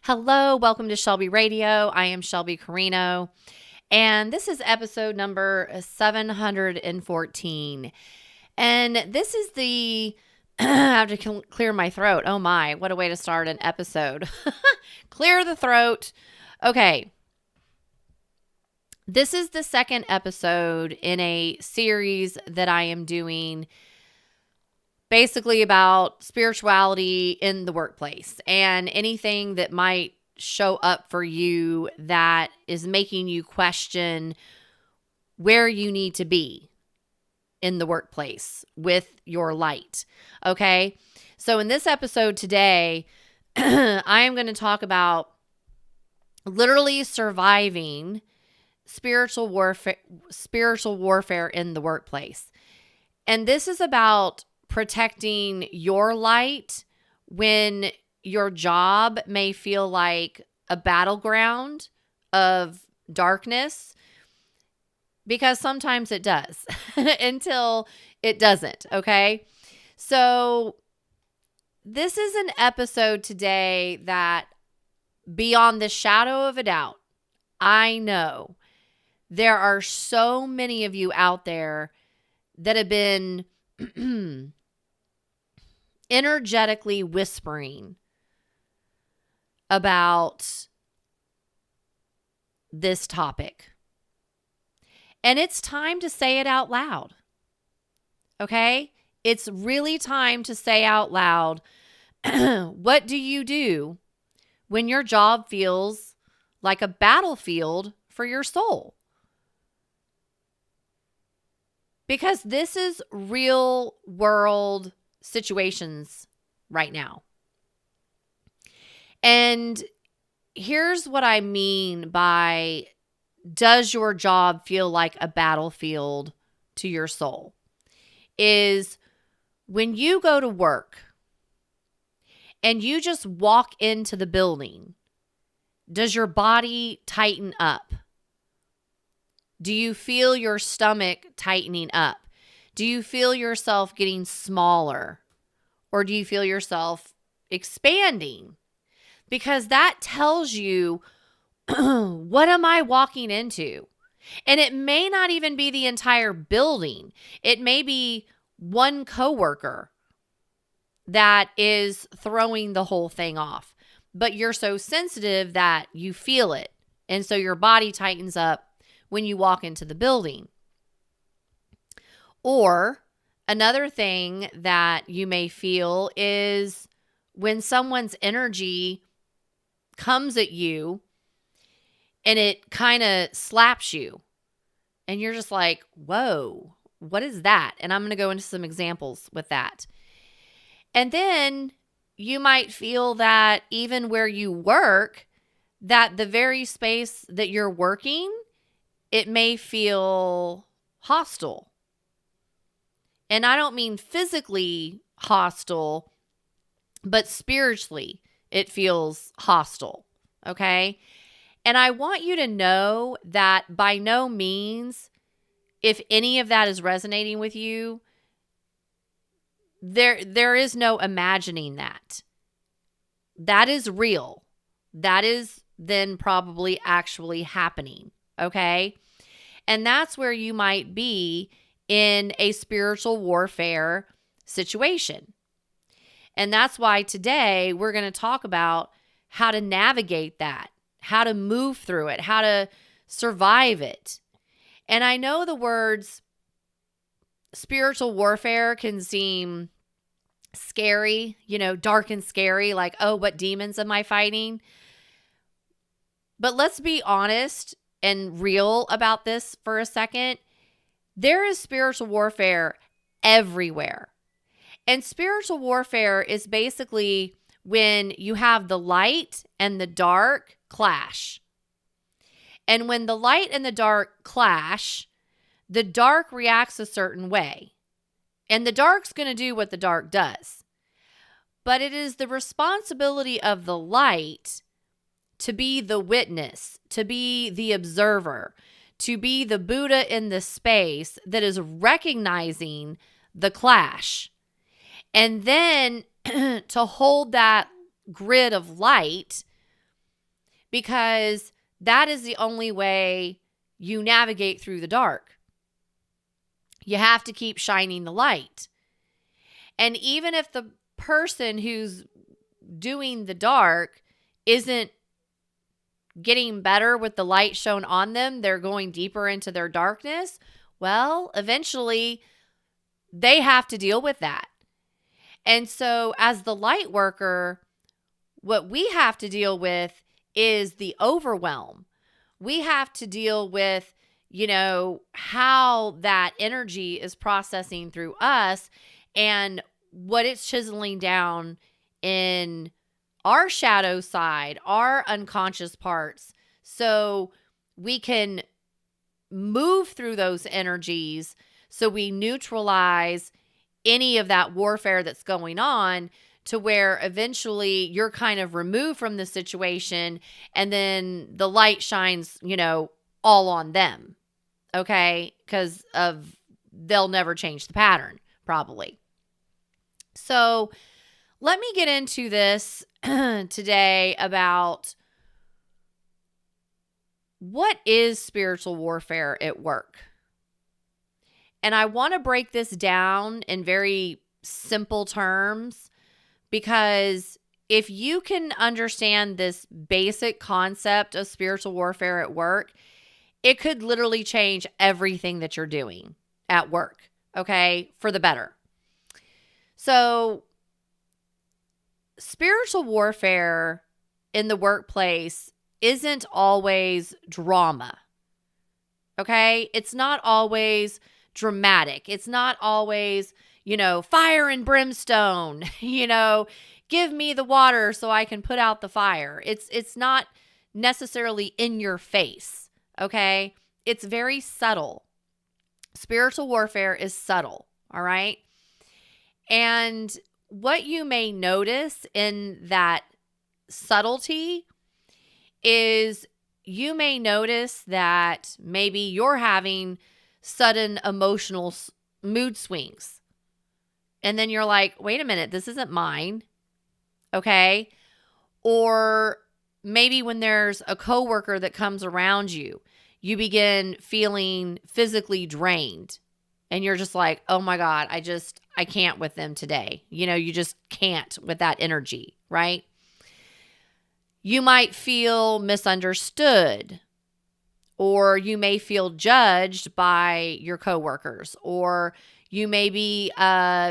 Hello, welcome to Shelby Radio. I am Shelby Carino, and this is episode number 714. And this is the, I have to clear my throat. Oh my, what a way to start an episode. Clear the throat. Okay. This is the second episode in a series that I am doing basically about spirituality in the workplace and anything that might show up for you that is making you question where you need to be in the workplace with your light. Okay. So in this episode today, I am going to talk about literally surviving spiritual warfare in the workplace. And this is about protecting your light when your job may feel like a battleground of darkness, because sometimes it does until it doesn't. Okay. So this is an episode today that, beyond the shadow of a doubt, I know there are so many of you out there that have been energetically whispering about this topic. And it's time to say it out loud. Okay? It's really time to say out loud, what do you do when your job feels like a battlefield for your soul? Because this is real world situations right now. And here's what I mean by, does your job feel like a battlefield to your soul? Is when you go to work and you just walk into the building, does your body tighten up? Do you feel your stomach tightening up? Do you feel yourself getting smaller? Or do you feel yourself expanding? Because that tells you, what am I walking into? And it may not even be the entire building. It may be one coworker that is throwing the whole thing off. But you're so sensitive that you feel it. And so your body tightens up when you walk into the building. Or another thing that you may feel is when someone's energy comes at you and it kind of slaps you and you're just like, whoa, what is that? And I'm going to go into some examples with that. And then you might feel that even where you work, that the very space that you're working, it may feel hostile. And I don't mean physically hostile, but spiritually it feels hostile. Okay? And I want you to know that by no means, if any of that is resonating with you, there is no imagining that. That is real. That is then probably actually happening. Okay? And that's where you might be in a spiritual warfare situation. And that's why today we're going to talk about how to navigate that, how to move through it, how to survive it. And I know the words spiritual warfare can seem scary, dark and scary, like, oh, what demons am I fighting? But let's be honest and real about this for a second. There is spiritual warfare everywhere. And spiritual warfare is basically when you have the light and the dark clash. And when the light and the dark clash, the dark reacts a certain way. And the dark's going to do what the dark does. But it is the responsibility of the light to be the witness, to be the observer, to be the Buddha in the space that is recognizing the clash. And then to hold that grid of light because that is the only way you navigate through the dark. You have to keep shining the light. And even if the person who's doing the dark isn't getting better with the light shown on them, they're going deeper into their darkness, well, eventually they have to deal with that. And so as the light worker, what we have to deal with is the overwhelm. We have to deal with, how that energy is processing through us and what it's chiseling down in our shadow side, our unconscious parts, so we can move through those energies so we neutralize any of that warfare that's going on, to where eventually you're kind of removed from the situation and then the light shines, all on them. Okay? Because they'll never change the pattern, probably. So let me get into this today about what is spiritual warfare at work. And I want to break this down in very simple terms, because if you can understand this basic concept of spiritual warfare at work, it could literally change everything that you're doing at work, okay, for the better. So, spiritual warfare in the workplace isn't always drama, okay? It's not always dramatic. It's not always, fire and brimstone, give me the water so I can put out the fire. It's not necessarily in your face, okay? It's very subtle. Spiritual warfare is subtle, all right? And what you may notice in that subtlety is you may notice that maybe you're having sudden emotional mood swings. And then you're like, wait a minute, this isn't mine. Okay? Or maybe when there's a coworker that comes around you, you begin feeling physically drained. And you're just like, oh my God, I can't with them today. You just can't with that energy, right? You might feel misunderstood, or you may feel judged by your coworkers, or you may be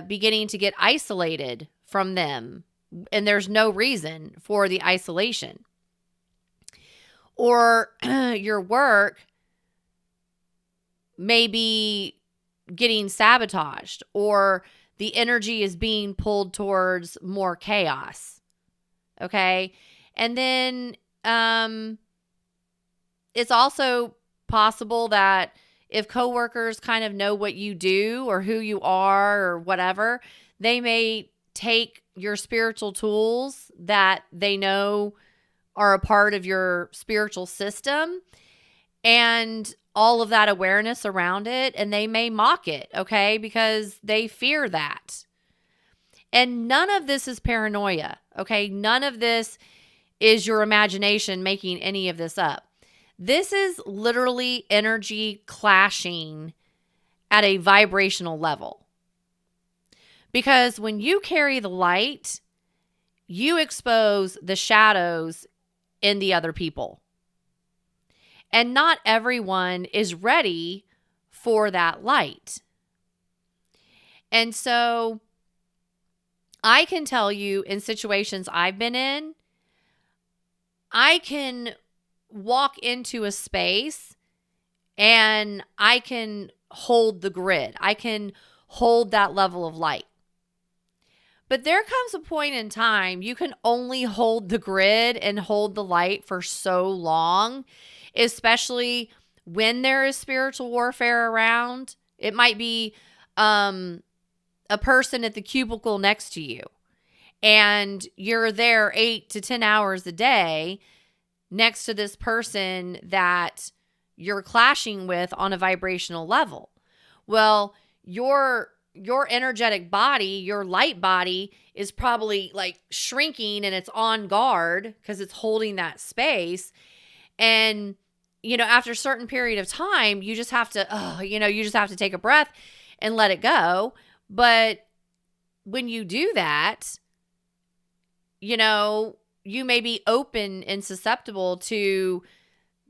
beginning to get isolated from them, and there's no reason for the isolation. Or your work may be getting sabotaged, or the energy is being pulled towards more chaos. Okay? And then it's also possible that if coworkers kind of know what you do or who you are or whatever, they may take your spiritual tools that they know are a part of your spiritual system and all of that awareness around it, and they may mock it, okay, because they fear that. And none of this is paranoia, okay? None of this is your imagination making any of this up. This is literally energy clashing at a vibrational level. Because when you carry the light, you expose the shadows in the other people. And not everyone is ready for that light. And so I can tell you, in situations I've been in, I can walk into a space and I can hold the grid. I can hold that level of light. But there comes a point in time you can only hold the grid and hold the light for so long, especially when there is spiritual warfare around. It might be a person at the cubicle next to you, and you're there 8 to 10 hours a day next to this person that you're clashing with on a vibrational level. Well, your your energetic body, your light body is probably like shrinking and it's on guard because it's holding that space. And, after a certain period of time, you just have to, you just have to take a breath and let it go. But when you do that, you may be open and susceptible to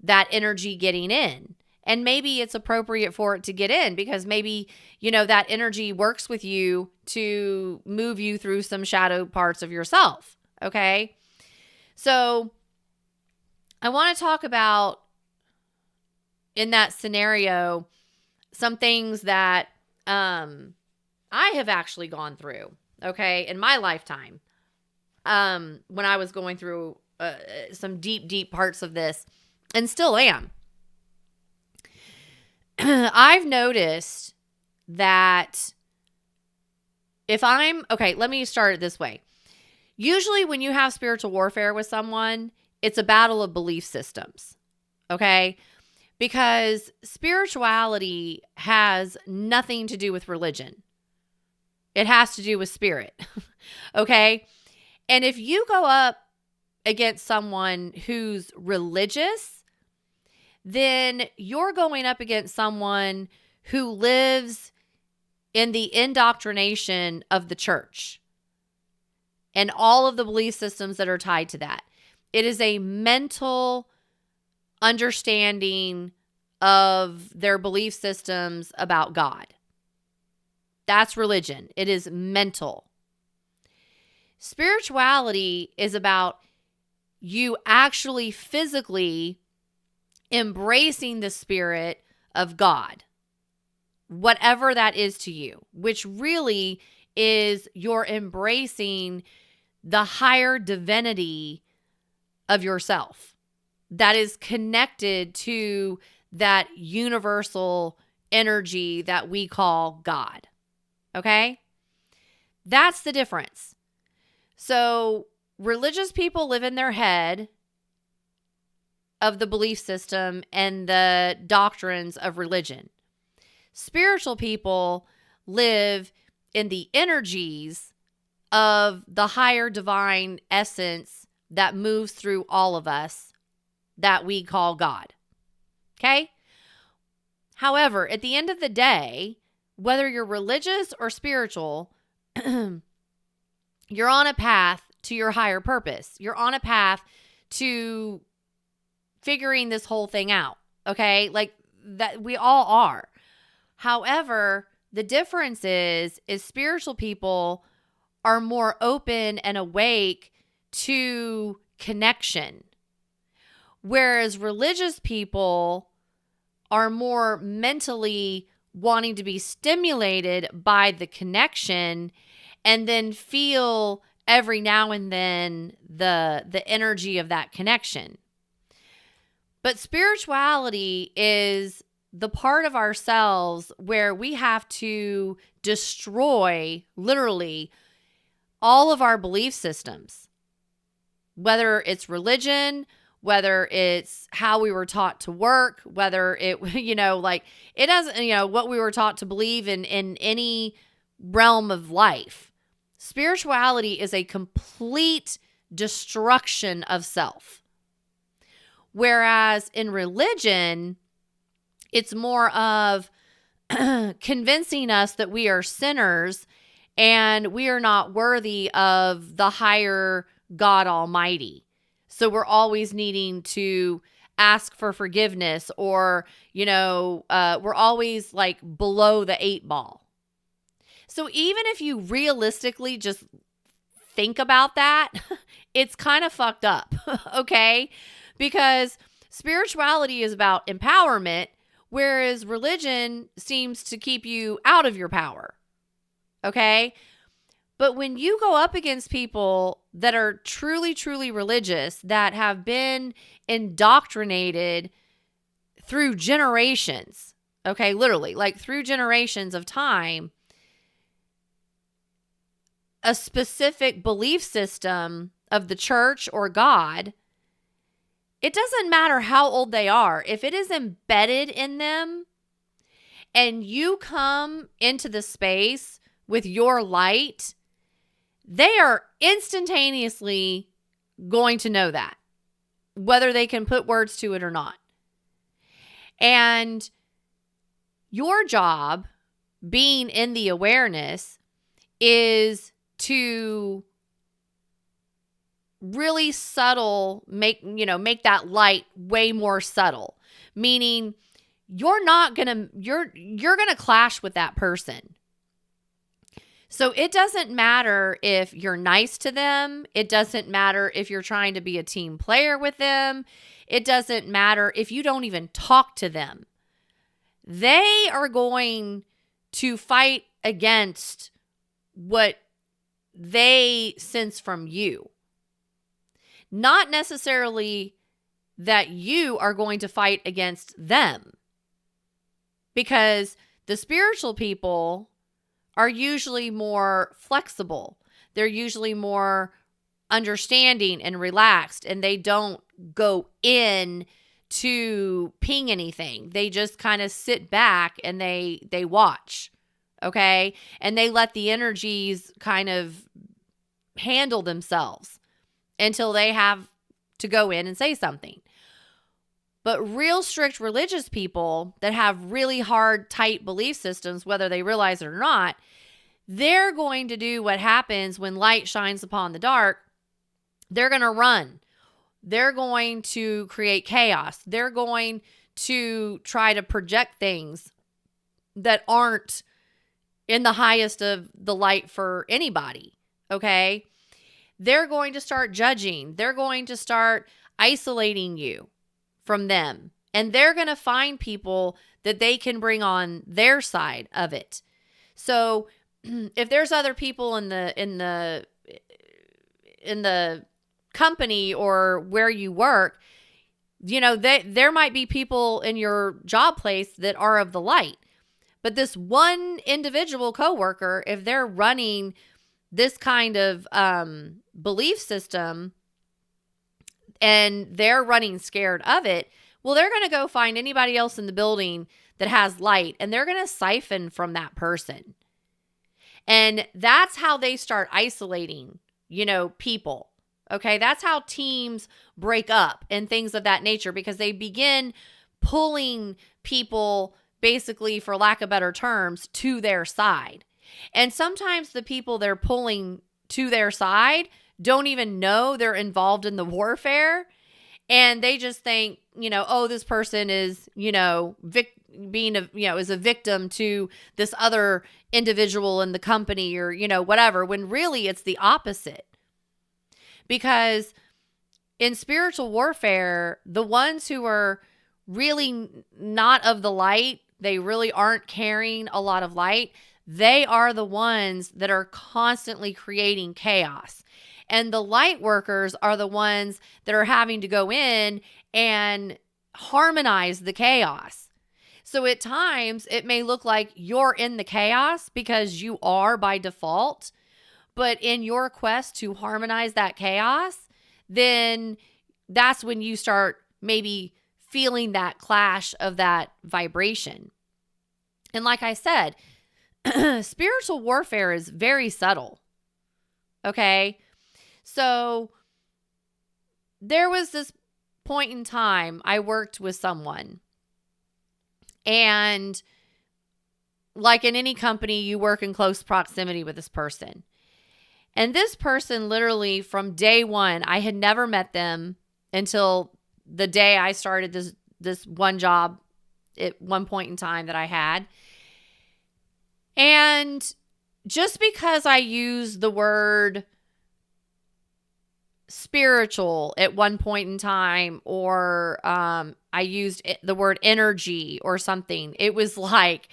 that energy getting in. And maybe it's appropriate for it to get in because maybe, that energy works with you to move you through some shadow parts of yourself. Okay. So I want to talk about, in that scenario, some things that I have actually gone through, okay, in my lifetime. When I was going through some deep, deep parts of this, and still am. I've noticed that let me start it this way. Usually when you have spiritual warfare with someone, it's a battle of belief systems, okay? Because spirituality has nothing to do with religion. It has to do with spirit, okay? And if you go up against someone who's religious, then you're going up against someone who lives in the indoctrination of the church and all of the belief systems that are tied to that. It is a mental understanding of their belief systems about God. That's religion. It is mental. Spirituality is about you actually physically embracing the spirit of God, whatever that is to you, which really is you're embracing the higher divinity of yourself that is connected to that universal energy that we call God. Okay? That's the difference. So religious people live in their head of the belief system and the doctrines of religion. Spiritual people live in the energies of the higher divine essence that moves through all of us that we call God. Okay? However, at the end of the day, whether you're religious or spiritual, you're on a path to your higher purpose. You're on a path to figuring this whole thing out, okay? Like that we all are. However, the difference is spiritual people are more open and awake to connection, whereas religious people are more mentally wanting to be stimulated by the connection and then feel every now and then the energy of that connection. But spirituality is the part of ourselves where we have to destroy, literally, all of our belief systems, whether it's religion, whether it's how we were taught to work, whether it, it doesn't, what we were taught to believe in any realm of life. Spirituality is a complete destruction of self. Whereas in religion, it's more of convincing us that we are sinners and we are not worthy of the higher God Almighty. So we're always needing to ask for forgiveness or, we're always like below the 8 ball. So even if you realistically just think about that, it's kind of fucked up, okay? Because spirituality is about empowerment, whereas religion seems to keep you out of your power, okay? But when you go up against people that are truly, truly religious, that have been indoctrinated through generations, okay, literally, like through generations of time, a specific belief system of the church or God, it doesn't matter how old they are. If it is embedded in them and you come into the space with your light, they are instantaneously going to know that, whether they can put words to it or not. And your job, being in the awareness, is to really subtle, make that light way more subtle. Meaning you're going to clash with that person. So it doesn't matter if you're nice to them. It doesn't matter if you're trying to be a team player with them. It doesn't matter if you don't even talk to them. They are going to fight against what they sense from you. Not necessarily that you are going to fight against them. Because the spiritual people are usually more flexible. They're usually more understanding and relaxed, and they don't go in to ping anything. They just kind of sit back and they watch, okay? And they let the energies kind of handle themselves until they have to go in and say something. But real strict religious people that have really hard, tight belief systems, whether they realize it or not, they're going to do what happens when light shines upon the dark. They're going to run. They're going to create chaos. They're going to try to project things that aren't in the highest of the light for anybody, okay? They're going to start judging. They're going to start isolating you from them. And they're going to find people that they can bring on their side of it. So if there's other people in the company or where you work, there might be people in your job place that are of the light. But this one individual coworker, if they're running this kind of belief system and they're running scared of it, well, they're going to go find anybody else in the building that has light, and they're going to siphon from that person. And that's how they start isolating, people. Okay, that's how teams break up and things of that nature, because they begin pulling people, basically, for lack of better terms, to their side. And sometimes the people they're pulling to their side don't even know they're involved in the warfare. And they just think, this person is, is a victim to this other individual in the company or, whatever, when really it's the opposite. Because in spiritual warfare, the ones who are really not of the light, they really aren't carrying a lot of light, they are the ones that are constantly creating chaos. And the light workers are the ones that are having to go in and harmonize the chaos. So at times, it may look like you're in the chaos because you are by default. But in your quest to harmonize that chaos, then that's when you start maybe feeling that clash of that vibration. And like I said, spiritual warfare is very subtle. Okay? So there was this point in time I worked with someone, and like in any company, you work in close proximity with this person. And this person, literally from day one, I had never met them until the day I started this one job at one point in time that I had. And just because I used the word spiritual at one point in time, or I used the word energy or something, it was like,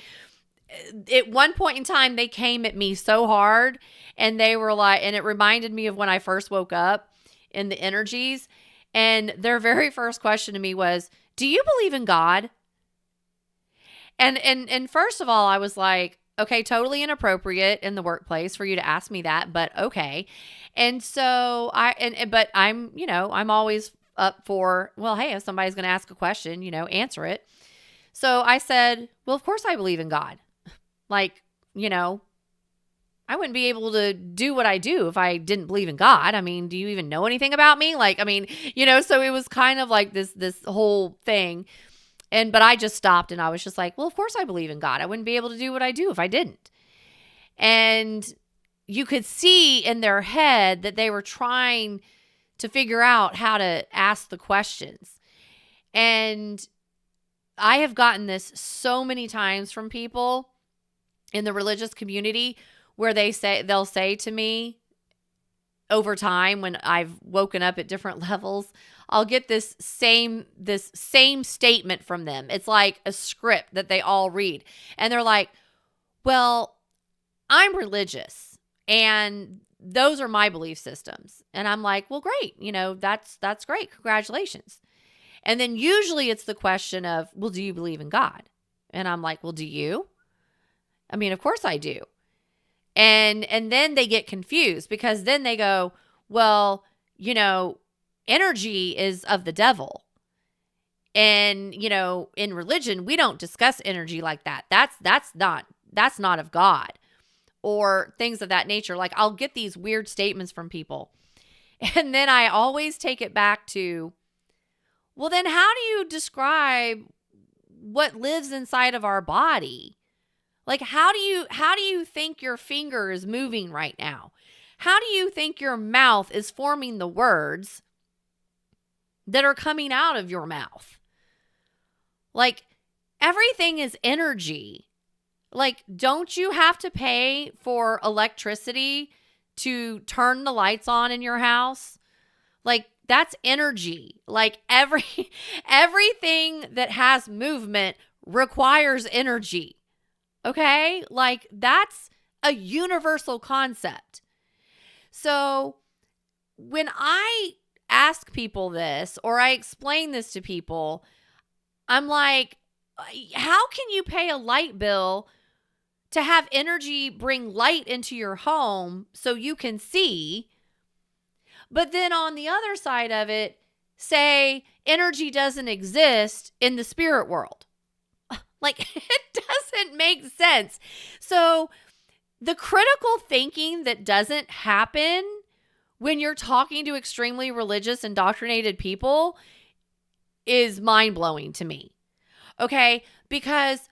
at one point in time, they came at me so hard, and they were like, and it reminded me of when I first woke up in the energies. And their very first question to me was, "Do you believe in God?" And first of all, I was like, okay, totally inappropriate in the workplace for you to ask me that, but okay. And so but I'm, I'm always up for, well, hey, if somebody's going to ask a question, answer it. So I said, well, of course I believe in God. Like, I wouldn't be able to do what I do if I didn't believe in God. I mean, do you even know anything about me? Like, I mean, so it was kind of like this whole thing. But I just stopped and I was just like, well, of course I believe in God. I wouldn't be able to do what I do if I didn't. And you could see in their head that they were trying to figure out how to ask the questions. And I have gotten this so many times from people in the religious community where they'll say to me over time when I've woken up at different levels, I'll get this same statement from them. It's like a script that they all read. And they're like, well, I'm religious and those are my belief systems. And I'm like, well, great. That's great. Congratulations. And then usually it's the question of, well, do you believe in God? And I'm like, well, do you? I mean, of course I do. And then they get confused because then they go, well, energy is of the devil. And, in religion, we don't discuss energy like that. That's not of God, or things of that nature. Like, I'll get these weird statements from people. And then I always take it back to, well, then how do you describe what lives inside of our body? Like, how do you think your finger is moving right now? How do you think your mouth is forming the words that are coming out of your mouth? Like, everything is energy. Like, don't you have to pay for electricity to turn the lights on in your house? Like, that's energy. Like, everything that has movement requires energy. Okay? Like, that's a universal concept. So when I ask people this, or I explain this to people, I'm like, how can you pay a light bill to have energy bring light into your home so you can see, but then on the other side of it, say energy doesn't exist in the spirit world? Like, it doesn't make sense. So the critical thinking that doesn't happen when you're talking to extremely religious, indoctrinated people is mind-blowing to me. Okay? Because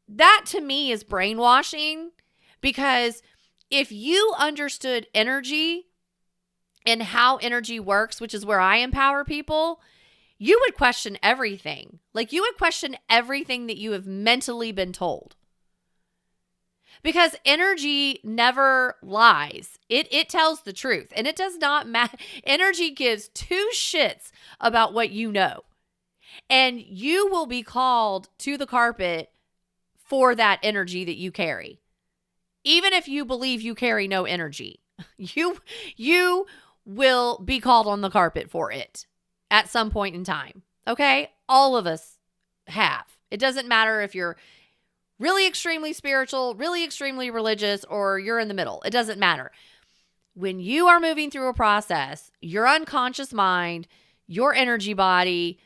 that to me is brainwashing. Because if you understood energy and how energy works, which is where I empower people, you would question everything. Like, you would question everything that you have mentally been told. Because energy never lies. It tells the truth. And it does not matter. Energy gives two shits about what you know. And you will be called to the carpet for that energy that you carry. Even if you believe you carry no energy, you will be called on the carpet for it at some point in time. Okay? All of us have. It doesn't matter if you're really extremely spiritual, really extremely religious, or you're in the middle. It doesn't matter. When you are moving through a process, your unconscious mind, your energy body,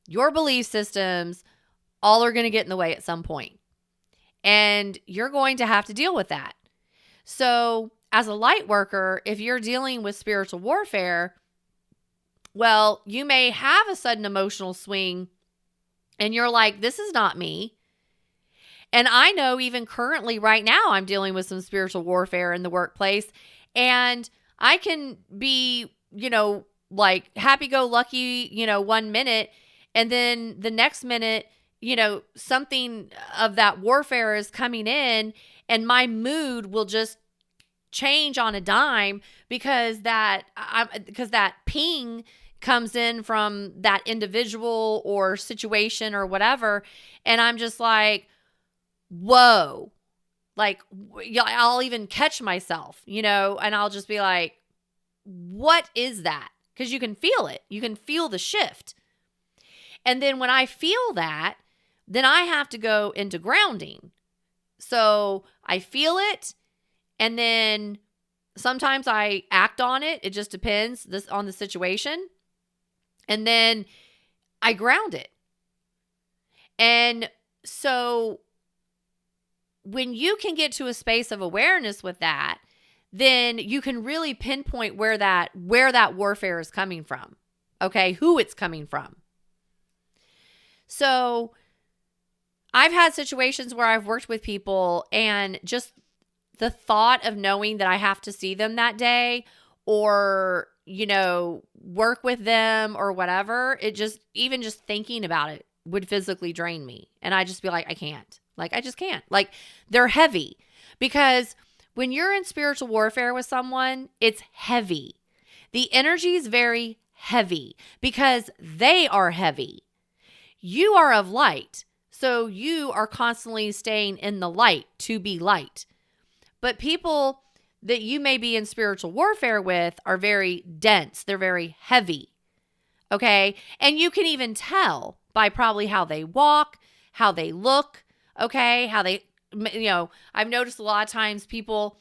your belief systems, all are going to get in the way at some point. And you're going to have to deal with that. So as a light worker, if you're dealing with spiritual warfare, well, you may have a sudden emotional swing and you're like, this is not me. And I know even currently right now, I'm dealing with some spiritual warfare in the workplace, and I can be, like happy-go-lucky, 1 minute, and then the next minute, something of that warfare is coming in, and my mood will just change on a dime because that ping comes in from that individual or situation or whatever, and I'm just like, whoa, like, I'll even catch myself, and I'll just be like, what is that? Because you can feel it. You can feel the shift. And then when I feel that, then I have to go into grounding. So I feel it, and then sometimes I act on it. It just depends on the situation. And then I ground it. And So when you can get to a space of awareness with that, then you can really pinpoint where that warfare is coming from. Okay, who it's coming from. So I've had situations where I've worked with people, and just the thought of knowing that I have to see them that day, or, work with them or whatever, even just thinking about it would physically drain me. And I'd just be like, I can't. Like, I just can't. Like, they're heavy. Because when you're in spiritual warfare with someone, it's heavy. The energy is very heavy because they are heavy. You are of light. So you are constantly staying in the light to be light. But people that you may be in spiritual warfare with are very dense. They're very heavy. Okay? And you can even tell by probably how they walk, how they look, okay? How they, I've noticed a lot of times people,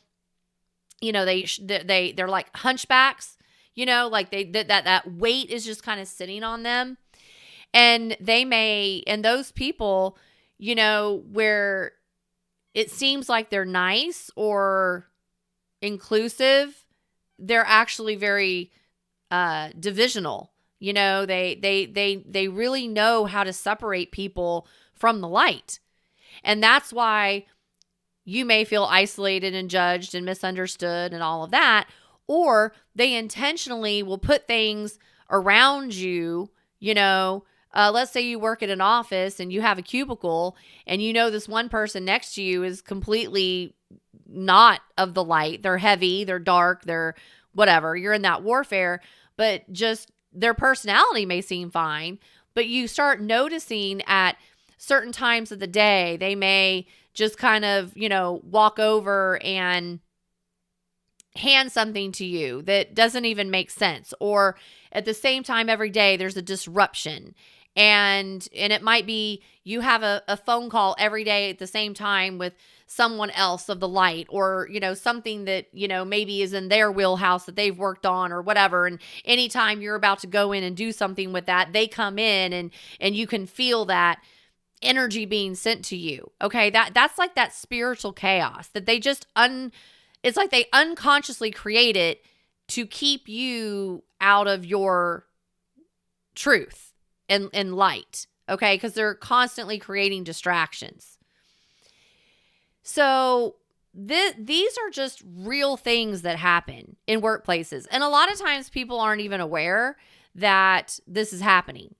they're like hunchbacks, like that weight is just kind of sitting on them. And and those people, where it seems like they're nice or inclusive, they're actually very divisional. They really know how to separate people from the light. And that's why you may feel isolated and judged and misunderstood and all of that. Or they intentionally will put things around you, let's say you work at an office and you have a cubicle, and this one person next to you is completely not of the light. They're heavy, they're dark, they're whatever. You're in that warfare, but just their personality may seem fine, but you start noticing at certain times of the day, they may just kind of, walk over and hand something to you that doesn't even make sense. Or at the same time every day, there's a disruption. And it might be you have a phone call every day at the same time with someone else of the light, or, something that, maybe is in their wheelhouse that they've worked on or whatever. And anytime you're about to go in and do something with that, they come in and you can feel that energy being sent to you. Okay. That's like that spiritual chaos that they just it's like they unconsciously create it to keep you out of your truth and light. Okay. Because they're constantly creating distractions. So these are just real things that happen in workplaces. And a lot of times people aren't even aware that this is happening.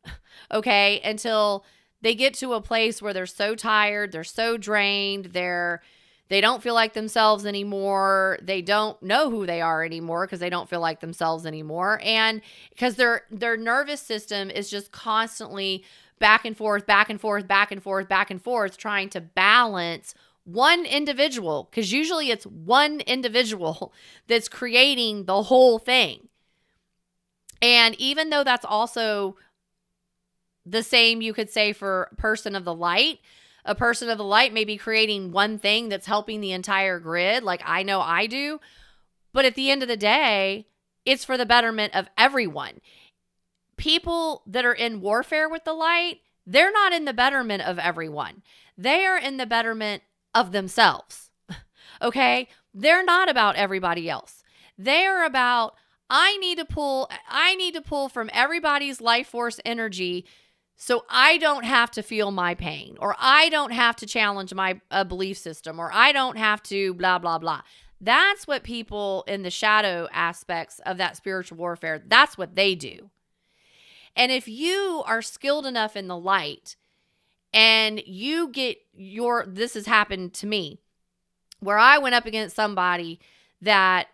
Okay. Until they get to a place where they're so tired, they're so drained, they don't feel like themselves anymore. They don't know who they are anymore because they don't feel like themselves anymore. And because their nervous system is just constantly back and forth, back and forth, back and forth, back and forth, trying to balance one individual, because usually it's one individual that's creating the whole thing. And even though that's also the same, you could say, for a person of the light may be creating one thing that's helping the entire grid, like I know I do. But at the end of the day, it's for the betterment of everyone. People that are in warfare with the light, they're not in the betterment of everyone. They are in the betterment of themselves. Okay? They're not about everybody else. They are about, I need to pull from everybody's life force energy so I don't have to feel my pain, or I don't have to challenge my belief system, or I don't have to blah, blah, blah. That's what people in the shadow aspects of that spiritual warfare, that's what they do. And if you are skilled enough in the light and you get this has happened to me, where I went up against somebody that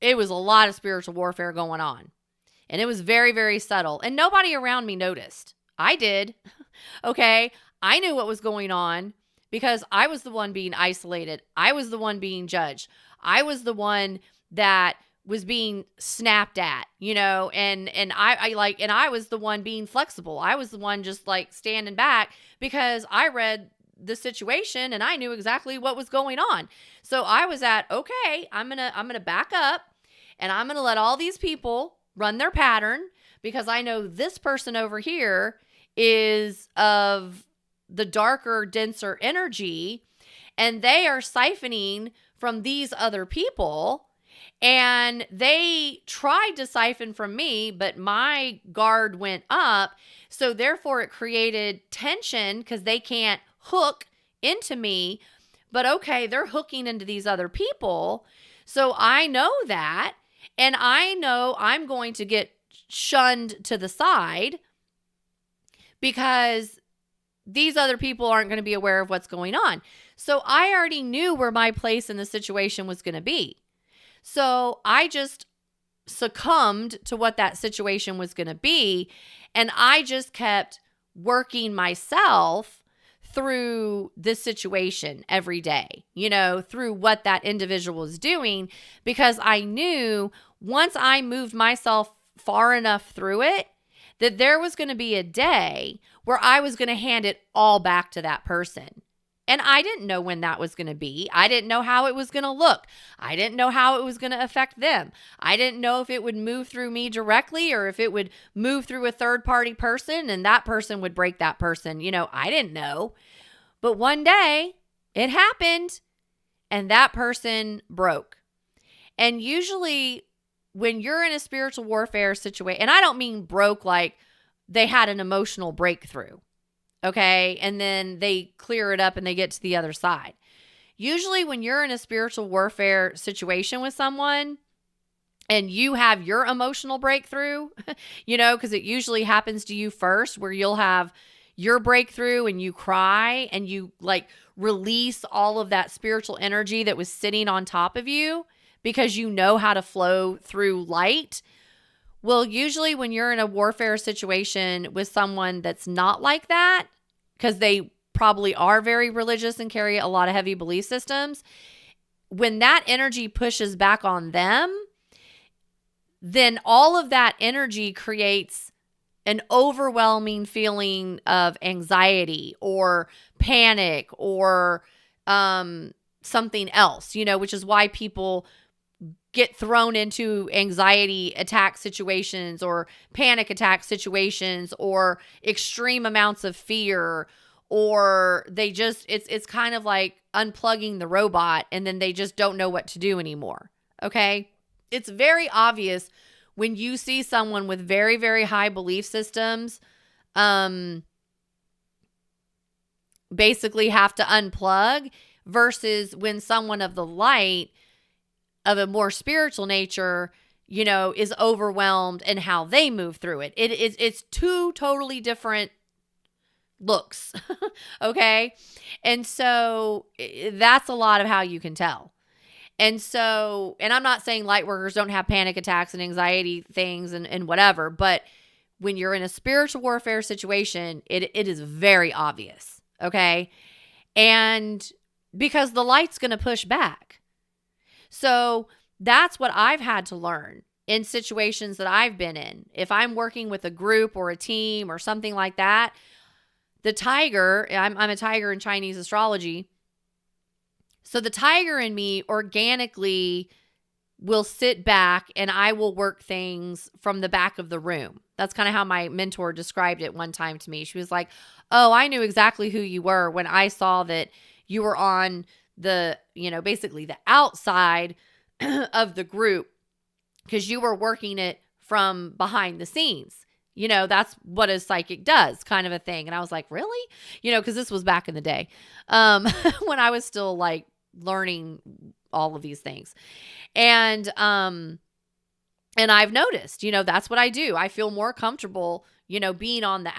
it was a lot of spiritual warfare going on. And it was very, very subtle. And nobody around me noticed. I did. Okay. I knew what was going on because I was the one being isolated. I was the one being judged. I was the one that was being snapped at, and I was the one being flexible. I was the one just like standing back because I read the situation and I knew exactly what was going on. So I was okay, I'm going to back up and I'm going to let all these people run their pattern because I know this person over here is of the darker, denser energy, and they are siphoning from these other people. And they tried to siphon from me, but my guard went up. So therefore it created tension because they can't hook into me. But okay, they're hooking into these other people. So I know that. And I know I'm going to get shunned to the side because these other people aren't going to be aware of what's going on. So I already knew where my place in the situation was going to be. So I just succumbed to what that situation was going to be. And I just kept working myself through this situation every day, through what that individual was doing, because I knew once I moved myself far enough through it, that there was going to be a day where I was going to hand it all back to that person. And I didn't know when that was going to be. I didn't know how it was going to look. I didn't know how it was going to affect them. I didn't know if it would move through me directly or if it would move through a third-party person and that person would break that person. I didn't know. But one day it happened and that person broke. And usually when you're in a spiritual warfare situation, and I don't mean broke like they had an emotional breakthrough. Okay. And then they clear it up and they get to the other side. Usually when you're in a spiritual warfare situation with someone and you have your emotional breakthrough, because it usually happens to you first, where you'll have your breakthrough and you cry and you release all of that spiritual energy that was sitting on top of you because you know how to flow through light. Well, usually when you're in a warfare situation with someone that's not like that, because they probably are very religious and carry a lot of heavy belief systems, when that energy pushes back on them, then all of that energy creates an overwhelming feeling of anxiety or panic or something else, which is why people get thrown into anxiety attack situations or panic attack situations or extreme amounts of fear, or they just, it's kind of like unplugging the robot and then they just don't know what to do anymore. Okay. It's very obvious when you see someone with very, very high belief systems, basically have to unplug, versus when someone of the light, of a more spiritual nature, is overwhelmed and how they move through it. It's two totally different looks. Okay. And so that's a lot of how you can tell. And so, and I'm not saying light workers don't have panic attacks and anxiety things and whatever, but when you're in a spiritual warfare situation, it is very obvious. Okay. And because the light's going to push back. So that's what I've had to learn in situations that I've been in. If I'm working with a group or a team or something like that, the tiger, I'm a tiger in Chinese astrology. So the tiger in me organically will sit back and I will work things from the back of the room. That's kind of how my mentor described it one time to me. She was like, oh, I knew exactly who you were when I saw that you were on the, basically the outside of the group because you were working it from behind the scenes. That's what a psychic does, kind of a thing. And I was like, really? Because this was back in the day when I was still learning all of these things. And I've noticed, that's what I do. I feel more comfortable, being on the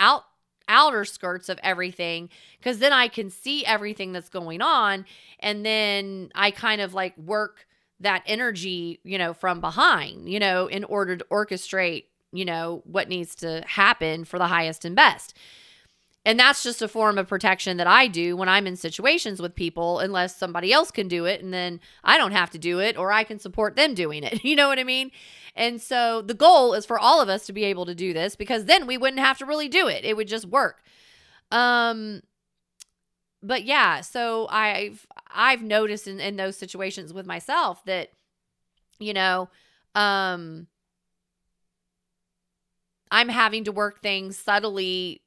outer skirts of everything, because then I can see everything that's going on. And then I kind of work that energy, from behind, in order to orchestrate, what needs to happen for the highest and best. And that's just a form of protection that I do when I'm in situations with people, unless somebody else can do it and then I don't have to do it, or I can support them doing it. You know what I mean? And so the goal is for all of us to be able to do this, because then we wouldn't have to really do it. It would just work. But yeah, so I've noticed in those situations with myself that, I'm having to work things subtly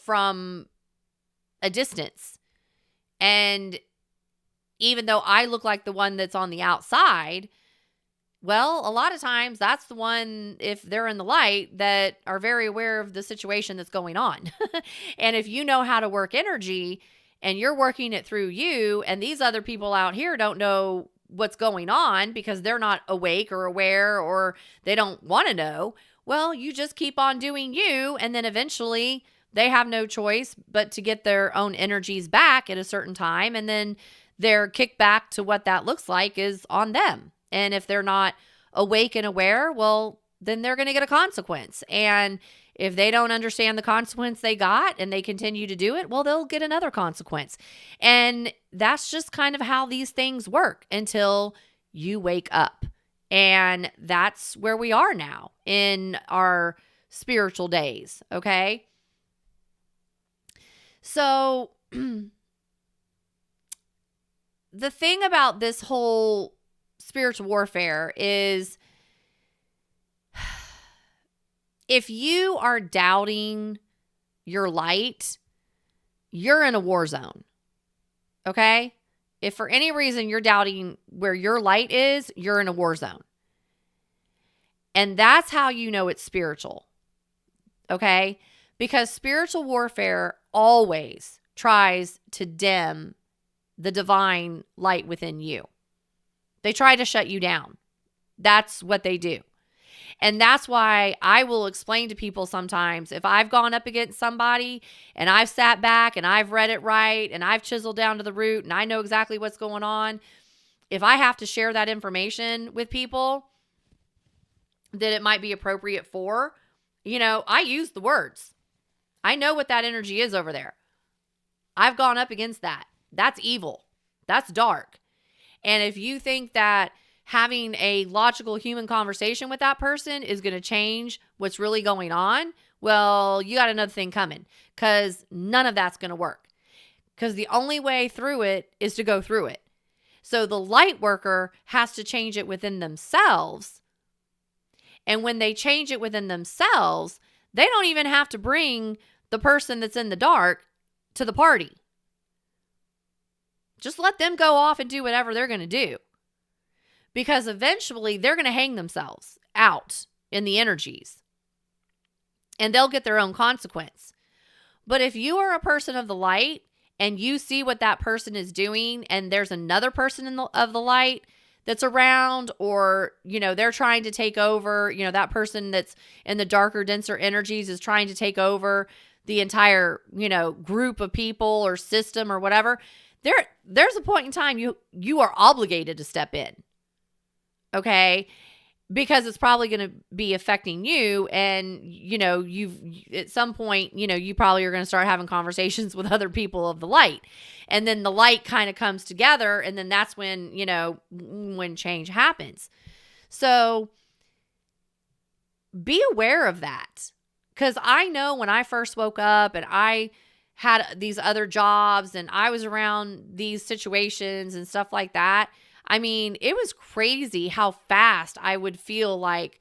from a distance. And even though I look like the one that's on the outside, well, a lot of times that's the one, if they're in the light, that are very aware of the situation that's going on. And if you know how to work energy and you're working it through you, and these other people out here don't know what's going on because they're not awake or aware, or they don't want to know, well, you just keep on doing you. And then eventually they have no choice but to get their own energies back at a certain time. And then their kickback to what that looks like is on them. And if they're not awake and aware, well, then they're going to get a consequence. And if they don't understand the consequence they got and they continue to do it, well, they'll get another consequence. And that's just kind of how these things work until you wake up. And that's where we are now in our spiritual days, okay? So the thing about this whole spiritual warfare is, if you are doubting your light, you're in a war zone, okay? If for any reason you're doubting where your light is, you're in a war zone. And that's how you know it's spiritual, okay? Because spiritual warfare always tries to dim the divine light within you. They try to shut you down. That's what they do. And that's why I will explain to people sometimes, if I've gone up against somebody and I've sat back and I've read it right and I've chiseled down to the root and I know exactly what's going on, if I have to share that information with people that it might be appropriate for, I use the words. I know what that energy is over there. I've gone up against that. That's evil. That's dark. And if you think that having a logical human conversation with that person is going to change what's really going on, well, you got another thing coming, because none of that's going to work. Because the only way through it is to go through it. So the light worker has to change it within themselves. And when they change it within themselves, they don't even have to bring the person that's in the dark to the party. Just let them go off and do whatever they're going to do. Because eventually they're going to hang themselves out in the energies. And they'll get their own consequence. But if you are a person of the light and you see what that person is doing, and there's another person of the light that's around, or, they're trying to take over, that person that's in the darker, denser energies is trying to take over the entire, group of people or system or whatever, there's a point in time you are obligated to step in. Okay? Because it's probably going to be affecting you, and you've at some point, you probably are going to start having conversations with other people of the light. And then the light kind of comes together, and then that's when, when change happens. So be aware of that. Cuz I know when I first woke up and I had these other jobs and I was around these situations and stuff like that, I mean, it was crazy how fast I would feel like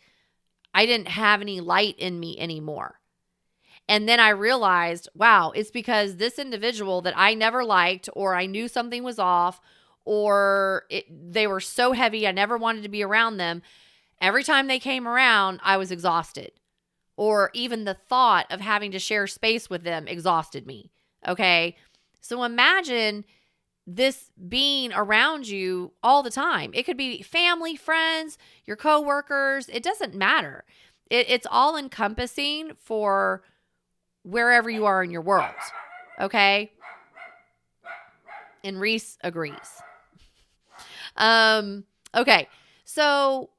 I didn't have any light in me anymore. And then I realized, wow, it's because this individual that I never liked, or I knew something was off, or they were so heavy I never wanted to be around them. Every time they came around, I was exhausted. Or even the thought of having to share space with them exhausted me. Okay? So imagine this being around you all the time. It could be family, friends, your coworkers. It doesn't matter. It's all encompassing for wherever you are in your world. Okay? And Reese agrees. Okay. So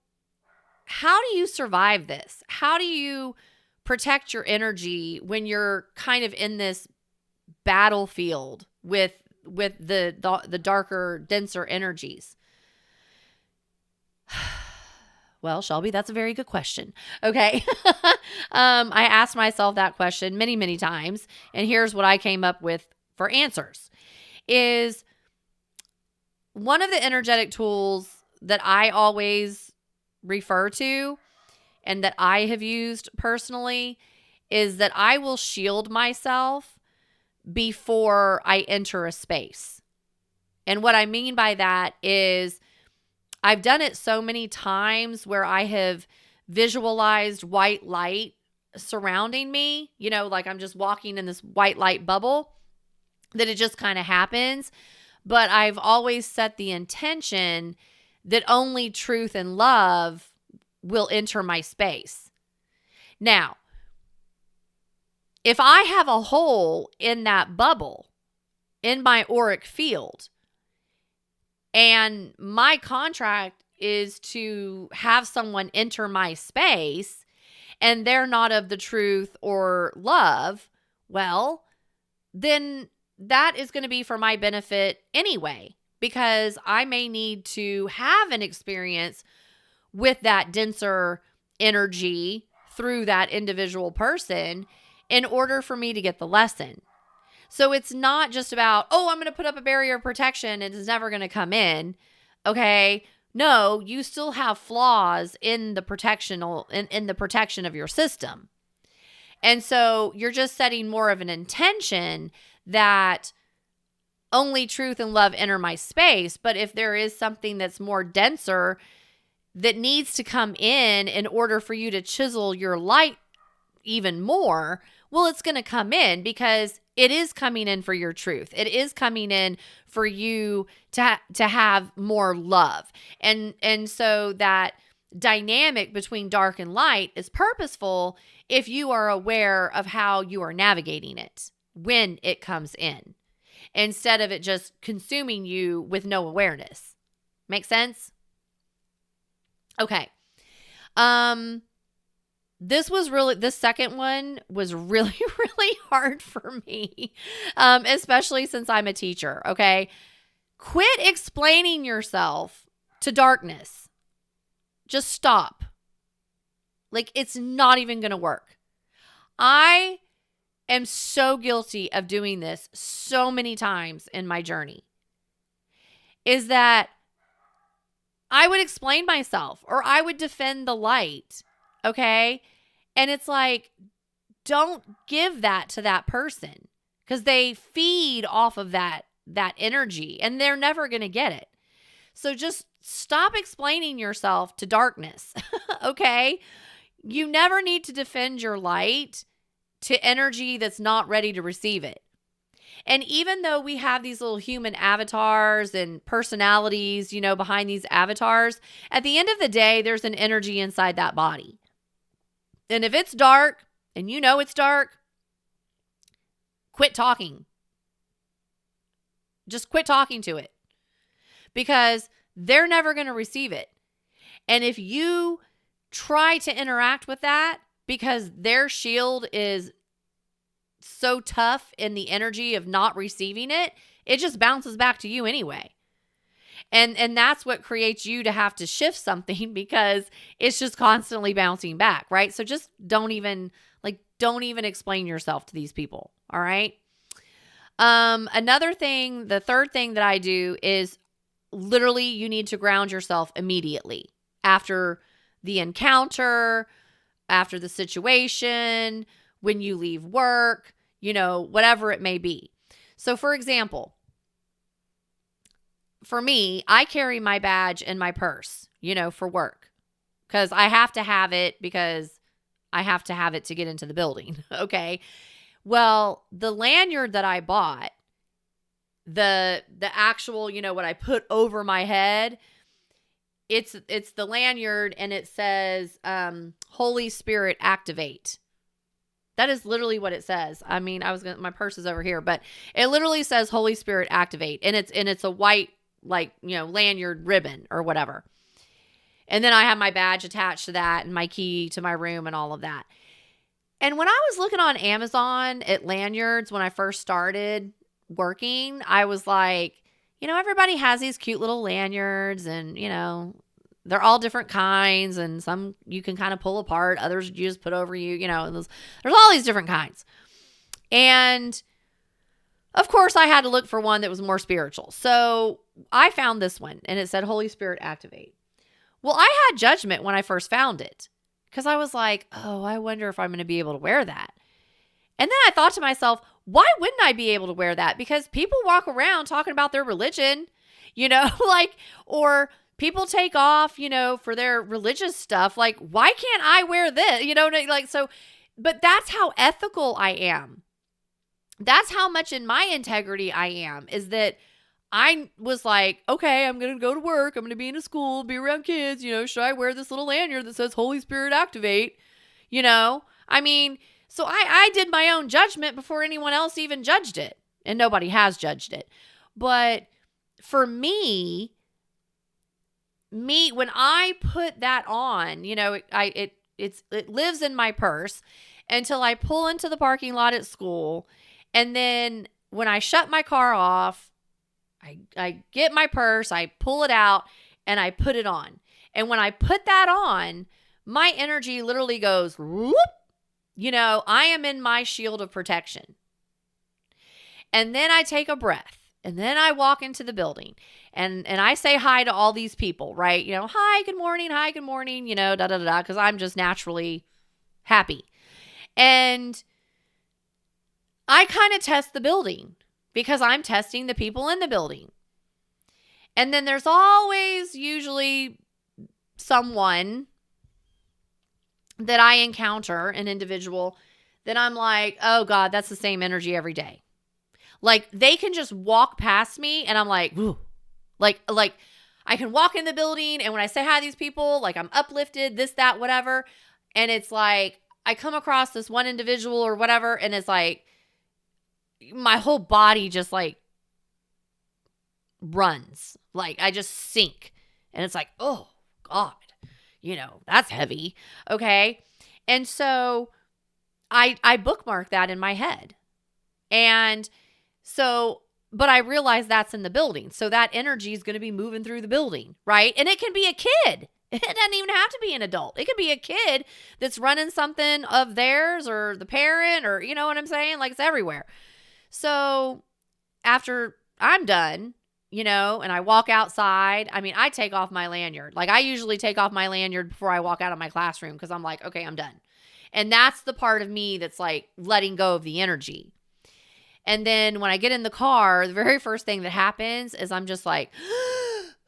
how do you survive this? How do you protect your energy when you're kind of in this battlefield with the darker, denser energies? Well, Shelby, that's a very good question. Okay. I asked myself that question many, many times, and here's what I came up with for answers. Is one of the energetic tools that I always refer to and that I have used personally is that I will shield myself before I enter a space. And what I mean by that is I've done it so many times where I have visualized white light surrounding me, like I'm just walking in this white light bubble, that it just kind of happens. But I've always set the intention that only truth and love will enter my space. Now, if I have a hole in that bubble, in my auric field, and my contract is to have someone enter my space and they're not of the truth or love, well, then that is going to be for my benefit anyway, because I may need to have an experience with that denser energy through that individual person in order for me to get the lesson. So it's not just about, I'm going to put up a barrier of protection and it's never going to come in. Okay. No, you still have flaws in the protection of your system. And so you're just setting more of an intention that only truth and love enter my space. But if there is something that's more denser that needs to come in order for you to chisel your light even more, well, it's going to come in because it is coming in for your truth. It is coming in for you to have more love. And so that dynamic between dark and light is purposeful if you are aware of how you are navigating it when it comes in, instead of it just consuming you with no awareness. Make sense? Okay. This second one was really, really hard for me, especially since I'm a teacher, okay? Quit explaining yourself to darkness. Just stop. Like, it's not even going to work. I am so guilty of doing this so many times in my journey, is that I would explain myself or I would defend the light. Okay. And it's like, don't give that to that person because they feed off of that energy and they're never going to get it. So just stop explaining yourself to darkness. Okay. You never need to defend your light to energy that's not ready to receive it. And even though we have these little human avatars and personalities, behind these avatars, at the end of the day, there's an energy inside that body. And if it's dark and it's dark, quit talking. Just quit talking to it because they're never going to receive it. And if you try to interact with that because their shield is so tough in the energy of not receiving it, it just bounces back to you anyway. And that's what creates you to have to shift something because it's just constantly bouncing back, right? So just don't even explain yourself to these people, all right? Another thing, the third thing that I do is literally you need to ground yourself immediately after the encounter, after the situation, when you leave work, whatever it may be. So for example, for me, I carry my badge in my purse, for work because I have to have it because I have to have it to get into the building. Okay. Well, the lanyard that I bought, the actual, what I put over my head, it's the lanyard and it says, Holy Spirit activate. That is literally what it says. I mean, my purse is over here, but it literally says Holy Spirit activate. And it's a white, lanyard ribbon or whatever. And then I have my badge attached to that and my key to my room and all of that. And when I was looking on Amazon at lanyards, when I first started working, I was like, everybody has these cute little lanyards and, they're all different kinds and some you can kind of pull apart. Others you just put over you, and there's all these different kinds. And of course I had to look for one that was more spiritual. So I found this one and it said, Holy Spirit activate. Well, I had judgment when I first found it because I was like, I wonder if I'm going to be able to wear that. And then I thought to myself, why wouldn't I be able to wear that? Because people walk around talking about their religion, like, or people take off, for their religious stuff. Like, why can't I wear this? Like, so, but that's how ethical I am. That's how much in my integrity I am, is that I was like, okay, I'm going to go to work. I'm going to be in a school, be around kids. Should I wear this little lanyard that says Holy Spirit activate? I mean, so I did my own judgment before anyone else even judged it. And nobody has judged it. But for me, when I put that on, it lives in my purse until I pull into the parking lot at school. And then when I shut my car off, I get my purse, I pull it out, and I put it on. And when I put that on, my energy literally goes, whoop. I am in my shield of protection. And then I take a breath, and then I walk into the building, and I say hi to all these people, right? Hi, good morning, because I'm just naturally happy. And I kind of test the building because I'm testing the people in the building. And then there's always usually someone that I encounter, an individual, that I'm like, oh God, that's the same energy every day. Like, they can just walk past me and I'm like, ooh. Like I can walk in the building, and when I say hi to these people, like, I'm uplifted, this, that, whatever. And it's like, I come across this one individual or whatever, and it's like, my whole body just like runs. Like, I just sink. And it's like, oh God, that's heavy. Okay. And so I bookmark that in my head. And so, but I realize that's in the building. So that energy is going to be moving through the building, right? And it can be a kid. It doesn't even have to be an adult. It could be a kid that's running something of theirs, or the parent, or you know what I'm saying? Like, it's everywhere. So after I'm done, and I walk outside, I mean, I take off my lanyard. Like, I usually take off my lanyard before I walk out of my classroom, because I'm like, okay, I'm done. And that's the part of me that's like letting go of the energy. And then when I get in the car, the very first thing that happens is I'm just like,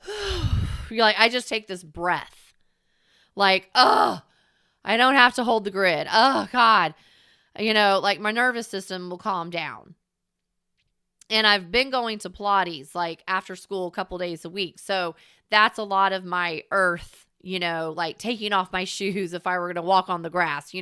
I just take this breath. Like, oh, I don't have to hold the grid. Oh God. Like, my nervous system will calm down. And I've been going to Pilates, like, after school a couple days a week. So that's a lot of my earth, like taking off my shoes if I were going to walk on the grass.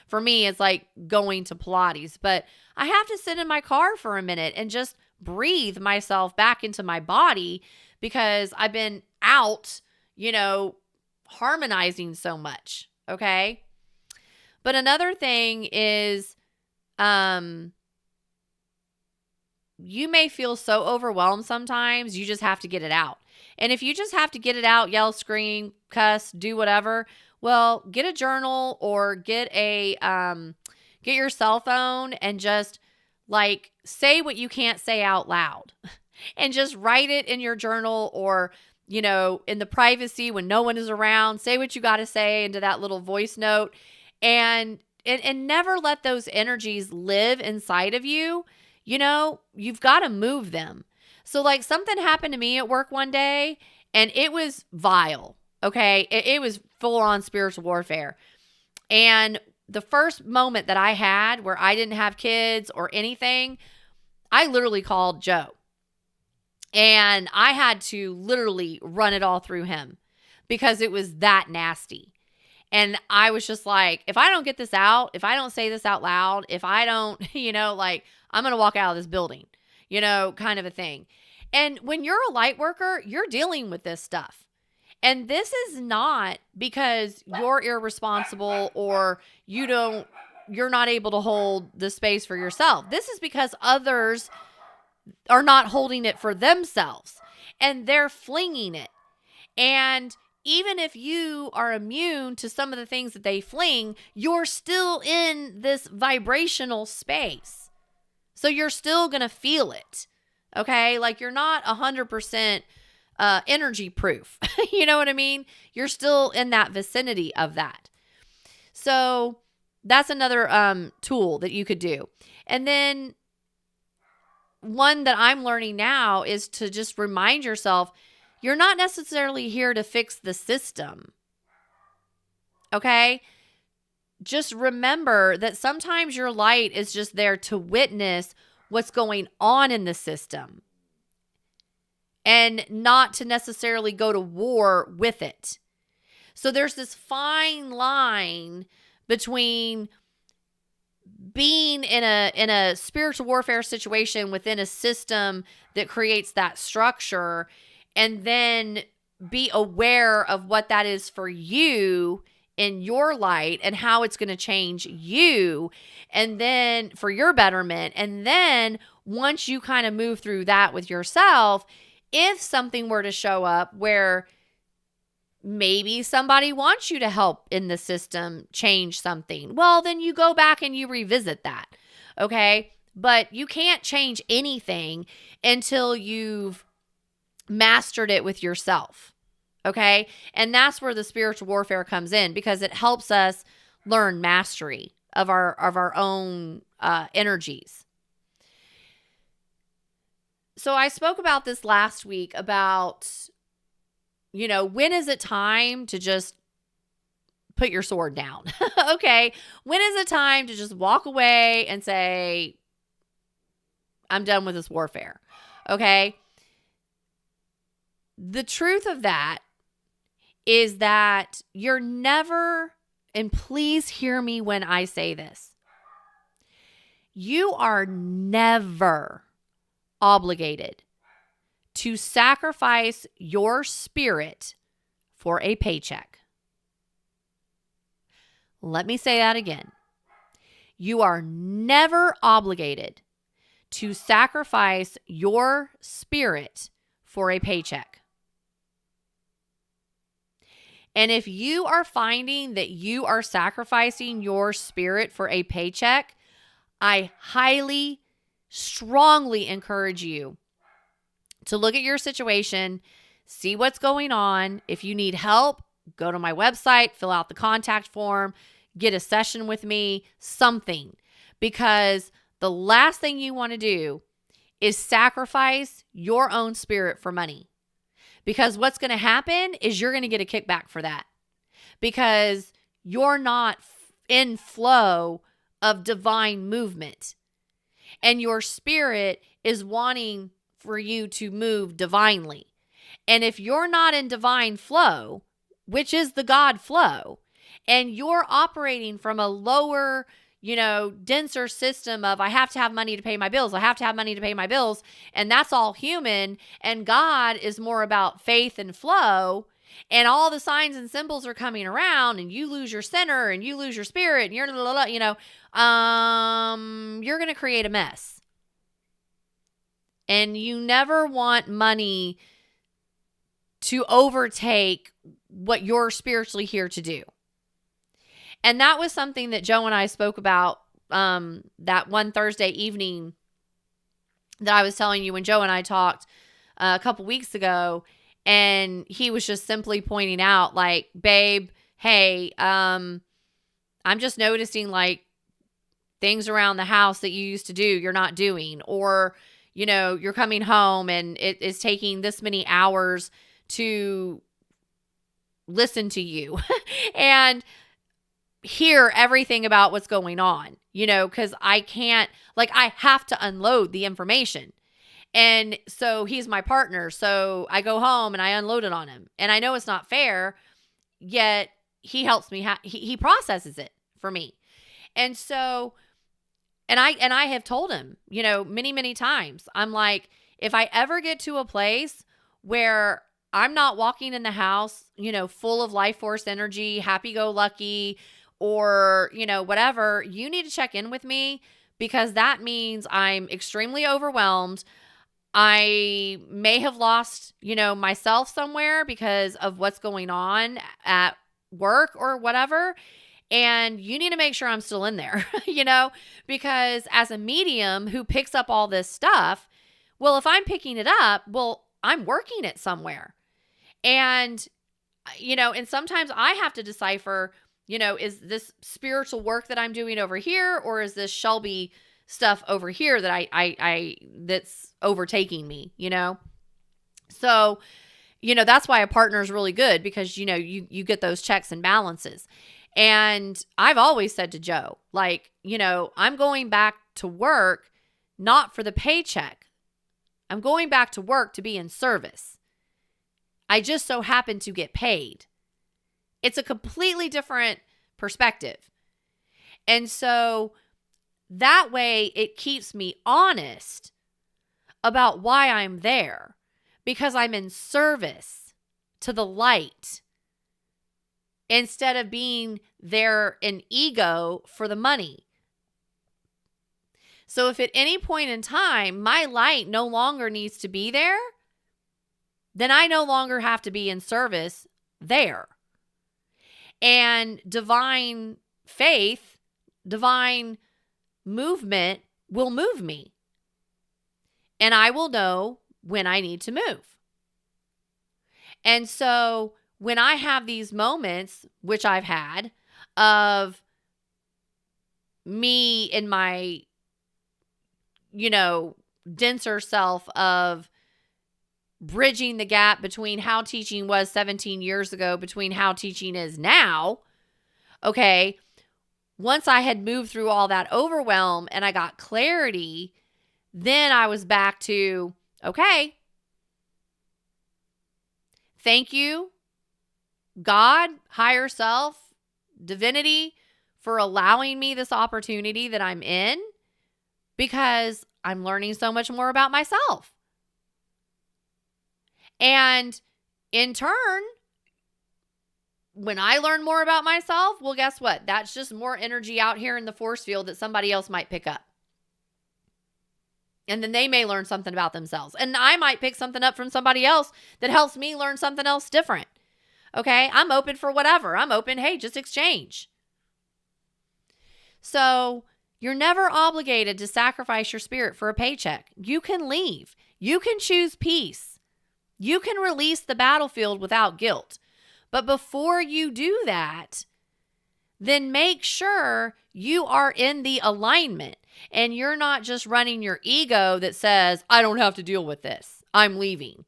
For me, it's like going to Pilates. But I have to sit in my car for a minute and just breathe myself back into my body, because I've been out, harmonizing so much. Okay. But another thing is, you may feel so overwhelmed sometimes, you just have to get it out. And if you just have to get it out, yell, scream, cuss, do whatever, well, get a journal, or get your cell phone, and just like say what you can't say out loud and just write it in your journal, or, in the privacy when no one is around, say what you got to say into that little voice note, and never let those energies live inside of you. You've got to move them. So, like, something happened to me at work one day, and it was vile. Okay. It was full on spiritual warfare. And the first moment that I had where I didn't have kids or anything, I literally called Joe, and I had to literally run it all through him, because it was that nasty. And I was just like, if I don't get this out, if I don't say this out loud, if I don't, like, I'm going to walk out of this building, kind of a thing. And when you're a light worker, you're dealing with this stuff. And this is not because you're irresponsible, or you're not able to hold the space for yourself. This is because others are not holding it for themselves, and they're flinging it. And even if you are immune to some of the things that they fling, you're still in this vibrational space. So you're still going to feel it. Okay. Like, you're not 100% energy proof. You know what I mean? You're still in that vicinity of that. So that's another tool that you could do. And then one that I'm learning now is to just remind yourself, you're not necessarily here to fix the system. Okay? Just remember that sometimes your light is just there to witness what's going on in the system and not to necessarily go to war with it. So there's this fine line between being in a spiritual warfare situation within a system that creates that structure, and then be aware of what that is for you in your light and how it's going to change you, and then for your betterment. And then once you kind of move through that with yourself, if something were to show up where maybe somebody wants you to help in the system change something, well, then you go back and you revisit that. Okay? But you can't change anything until you've mastered it with yourself. Okay? And that's where the spiritual warfare comes in, because it helps us learn mastery of our own energies. So I spoke about this last week about, when is it time to just put your sword down? Okay. When is it time to just walk away and say, I'm done with this warfare? Okay. The truth of that is that you're never, and please hear me when I say this, you are never obligated to sacrifice your spirit for a paycheck. Let me say that again. You are never obligated to sacrifice your spirit for a paycheck. And if you are finding that you are sacrificing your spirit for a paycheck, I highly, strongly encourage you to look at your situation, see what's going on. If you need help, go to my website, fill out the contact form, get a session with me, something. Because the last thing you want to do is sacrifice your own spirit for money. Because what's going to happen is you're going to get a kickback for that. Because you're not in flow of divine movement. And your spirit is wanting for you to move divinely. And if you're not in divine flow, which is the God flow, and you're operating from a lower, denser system of, I have to have money to pay my bills. I have to have money to pay my bills. And that's all human. And God is more about faith and flow. And all the signs and symbols are coming around, and you lose your center and you lose your spirit, and you're, you're going to create a mess. And you never want money to overtake what you're spiritually here to do. And that was something that Joe and I spoke about that one Thursday evening that I was telling you when Joe and I talked a couple weeks ago. And he was just simply pointing out, like, babe, hey, I'm just noticing, like, things around the house that you used to do, you're not doing. Or, you're coming home and it is taking this many hours to listen to you and hear everything about what's going on, because I can't, I have to unload the information. And so he's my partner. So I go home and I unload it on him. And I know it's not fair, yet he helps me. He processes it for me. And so, and I have told him, many, many times, I'm like, if I ever get to a place where I'm not walking in the house, full of life force energy, happy-go-lucky, or, whatever, you need to check in with me, because that means I'm extremely overwhelmed. I may have lost, myself somewhere because of what's going on at work or whatever. And you need to make sure I'm still in there, because as a medium who picks up all this stuff, well, if I'm picking it up, well, I'm working it somewhere. And, and sometimes I have to decipher, is this spiritual work that I'm doing over here, or is this Shelby stuff over here that I that's overtaking me, you know? So, you know, that's why a partner is really good, because, you know, you get those checks and balances. And I've always said to Joe, like, you know, I'm going back to work not for the paycheck. I'm going back to work to be in service. I just so happen to get paid. It's a completely different perspective. And so that way it keeps me honest about why I'm there, because I'm in service to the light instead of being there in ego for the money. So if at any point in time my light no longer needs to be there, then I no longer have to be in service there. And divine faith, divine movement will move me. And I will know when I need to move. And so when I have these moments, which I've had, of me in my, you know, denser self of bridging the gap between how teaching was 17 years ago between how teaching is now, okay, once I had moved through all that overwhelm and I got clarity, then I was back to, okay, thank you, God, higher self, divinity, for allowing me this opportunity that I'm in, because I'm learning so much more about myself. And in turn, when I learn more about myself, well, guess what? That's just more energy out here in the force field that somebody else might pick up. And then they may learn something about themselves. And I might pick something up from somebody else that helps me learn something else different. Okay? I'm open for whatever. I'm open, hey, just exchange. So you're never obligated to sacrifice your spirit for a paycheck. You can leave. You can choose peace. You can release the battlefield without guilt. But before you do that, then make sure you are in the alignment and you're not just running your ego that says, I don't have to deal with this, I'm leaving.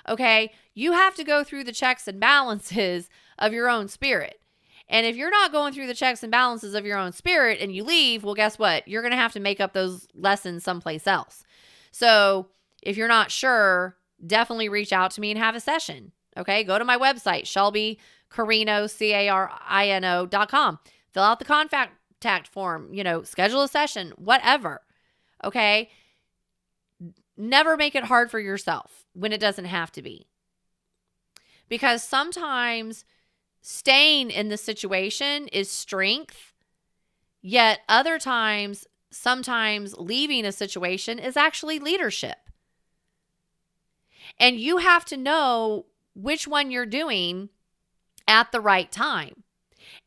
Okay? You have to go through the checks and balances of your own spirit. And if you're not going through the checks and balances of your own spirit and you leave, well, guess what? You're going to have to make up those lessons someplace else. So if you're not sure, definitely reach out to me and have a session. Okay, go to my website, shelbycarino.com. Fill out the contact form, you know, schedule a session, whatever. Okay, never make it hard for yourself when it doesn't have to be. Because sometimes staying in the situation is strength, yet other times, sometimes leaving a situation is actually leadership. And you have to know which one you're doing at the right time.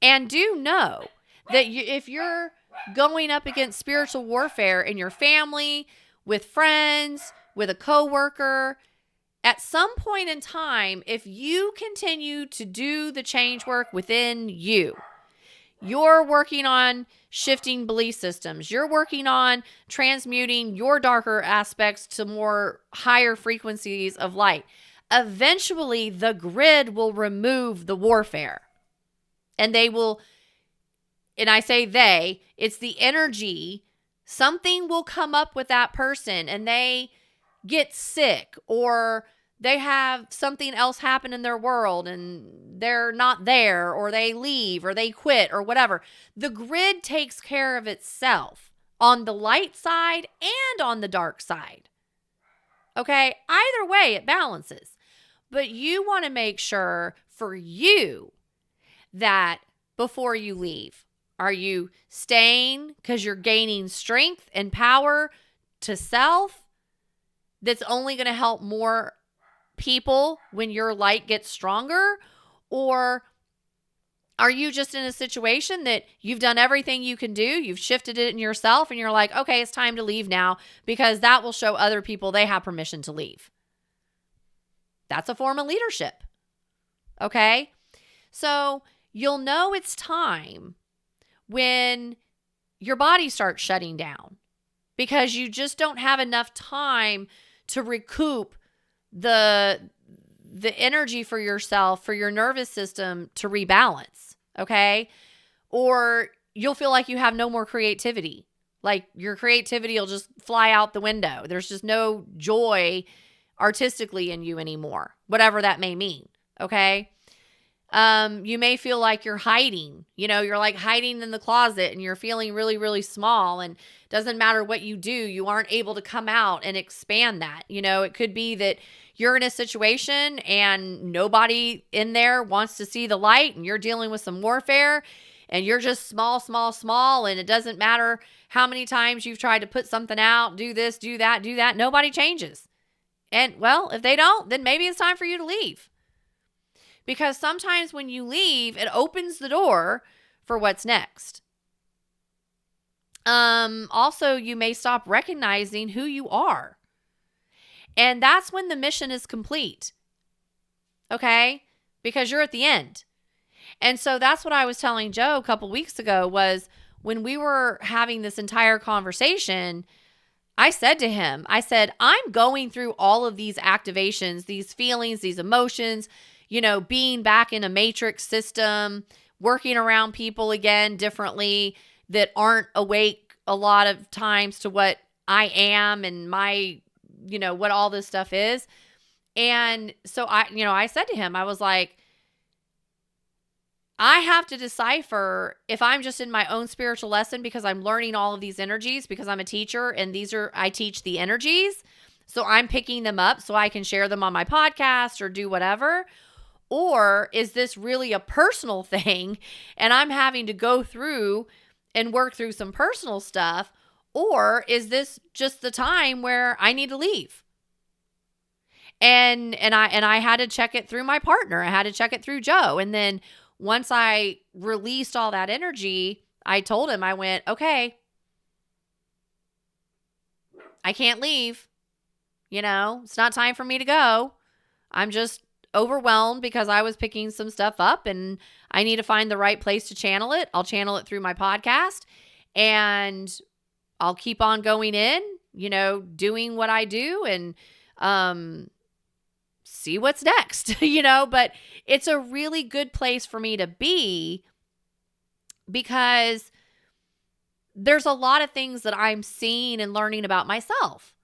And do know that if you're going up against spiritual warfare in your family, with friends, with a coworker, at some point in time, if you continue to do the change work within you, you're working on shifting belief systems. You're working on transmuting your darker aspects to more higher frequencies of light. Eventually, the grid will remove the warfare. And they will, and I say they, it's the energy. Something will come up with that person and they get sick, or they have something else happen in their world and they're not there, or they leave, or they quit, or whatever. The grid takes care of itself on the light side and on the dark side. Okay? Either way, it balances. But you want to make sure for you that before you leave, are you staying because you're gaining strength and power to self that's only going to help more people when your light gets stronger? Or are you just in a situation that you've done everything you can do, you've shifted it in yourself, and you're like, okay, it's time to leave now, because that will show other people they have permission to leave? That's a form of leadership. Okay? So you'll know it's time when your body starts shutting down. because you just don't have enough time to recoup the energy for yourself, for your nervous system to rebalance, okay? Or you'll feel like you have no more creativity. Like your creativity will just fly out the window. There's just no joy artistically in you anymore, whatever that may mean, okay? You may feel like you're hiding, you're like hiding in the closet and you're feeling really, really small, and doesn't matter what you do, you aren't able to come out and expand that. It could be that you're in a situation and nobody in there wants to see the light and you're dealing with some warfare and you're just small, small, small. And it doesn't matter how many times you've tried to put something out, do this, do that. Nobody changes. And well, if they don't, then maybe it's time for you to leave. Because sometimes when you leave, it opens the door for what's next. Also, you may stop recognizing who you are. And that's when the mission is complete. Okay? Because you're at the end. And so that's what I was telling Joe a couple weeks ago, was when we were having this entire conversation, I said to him, I'm going through all of these activations, these feelings, these emotions, being back in a matrix system, working around people again differently that aren't awake a lot of times to what I am and my, what all this stuff is. And so I said to him, I was like, I have to decipher if I'm just in my own spiritual lesson because I'm learning all of these energies because I'm a teacher and I teach the energies. So I'm picking them up so I can share them on my podcast or do whatever. Or is this really a personal thing and I'm having to go through and work through some personal stuff? Or is this just the time where I need to leave? And I had to check it through my partner. I had to check it through Joe. And then once I released all that energy, I told him, I went, okay, I can't leave. It's not time for me to go. I'm just overwhelmed because I was picking some stuff up and I need to find the right place to channel it. I'll channel it through my podcast and I'll keep on going in, doing what I do and see what's next, but it's a really good place for me to be because there's a lot of things that I'm seeing and learning about myself.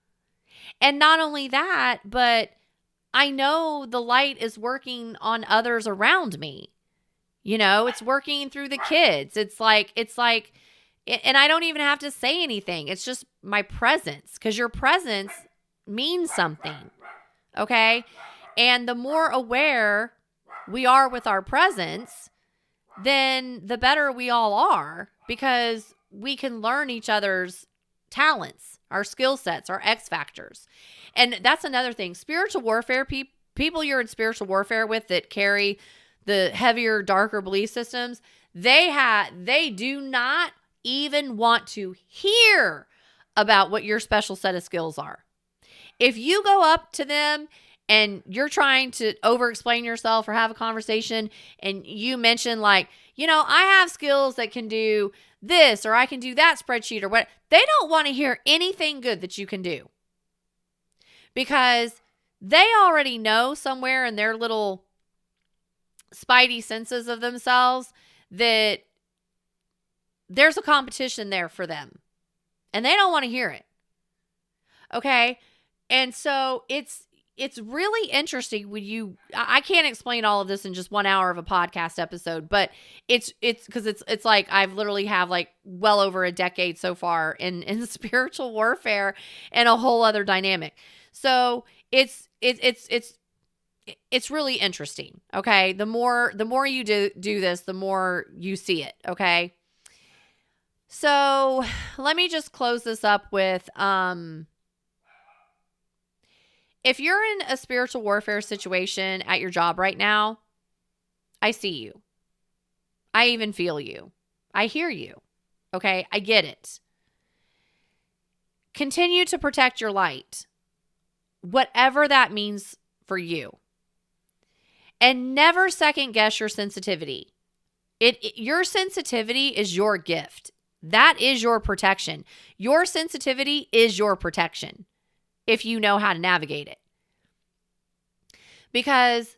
And not only that, but I know the light is working on others around me. It's working through the kids. It's like, and I don't even have to say anything. It's just my presence, because your presence means something. Okay. And the more aware we are with our presence, then the better we all are, because we can learn each other's talents, our skill sets, our X factors. And that's another thing. Spiritual warfare, people you're in spiritual warfare with that carry the heavier, darker belief systems, they do not even want to hear about what your special set of skills are. If you go up to them and you're trying to over-explain yourself or have a conversation and you mention like, I have skills that can do this or I can do that spreadsheet or what, they don't want to hear anything good that you can do. Because they already know somewhere in their little spidey senses of themselves that there's a competition there for them. And they don't want to hear it. Okay? And so it's really interesting when I can't explain all of this in just 1 hour of a podcast episode, but it's because it's like I've literally have like well over a decade so far in spiritual warfare and a whole other dynamic. So it's really interesting. Okay. The more you do this, the more you see it. Okay. So let me just close this up with, if you're in a spiritual warfare situation at your job right now, I see you. I even feel you. I hear you. Okay. I get it. Continue to protect your light, whatever that means for you. And never second guess your sensitivity. Your sensitivity is your gift. That is your protection. Your sensitivity is your protection if you know how to navigate it. Because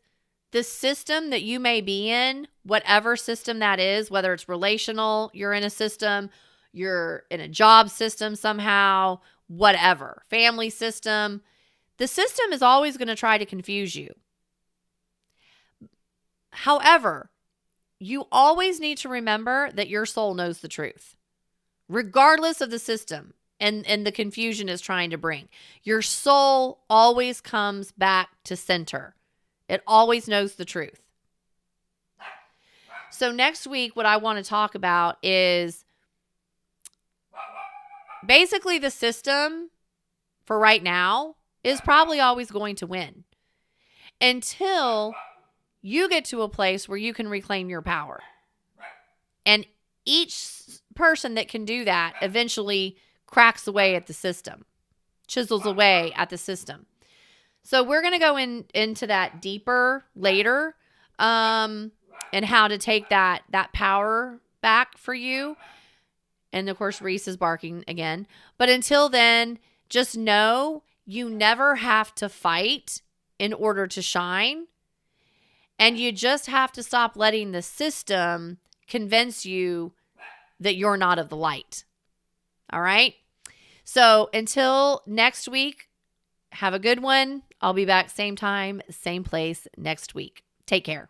the system that you may be in, whatever system that is, whether it's relational, you're in a system, you're in a job system somehow, whatever, family system, the system is always going to try to confuse you. However, you always need to remember that your soul knows the truth, regardless of the system and the confusion is trying to bring. Your soul always comes back to center. It always knows the truth. So next week, what I want to talk about is basically the system for right now is probably always going to win until you get to a place where you can reclaim your power. And each person that can do that eventually cracks away at the system, chisels away at the system. So we're going to go into that deeper later, and how to take that power back for you. And of course, Reese is barking again. But until then, just know you never have to fight in order to shine. And you just have to stop letting the system convince you that you're not of the light. All right? So until next week, have a good one. I'll be back same time, same place next week. Take care.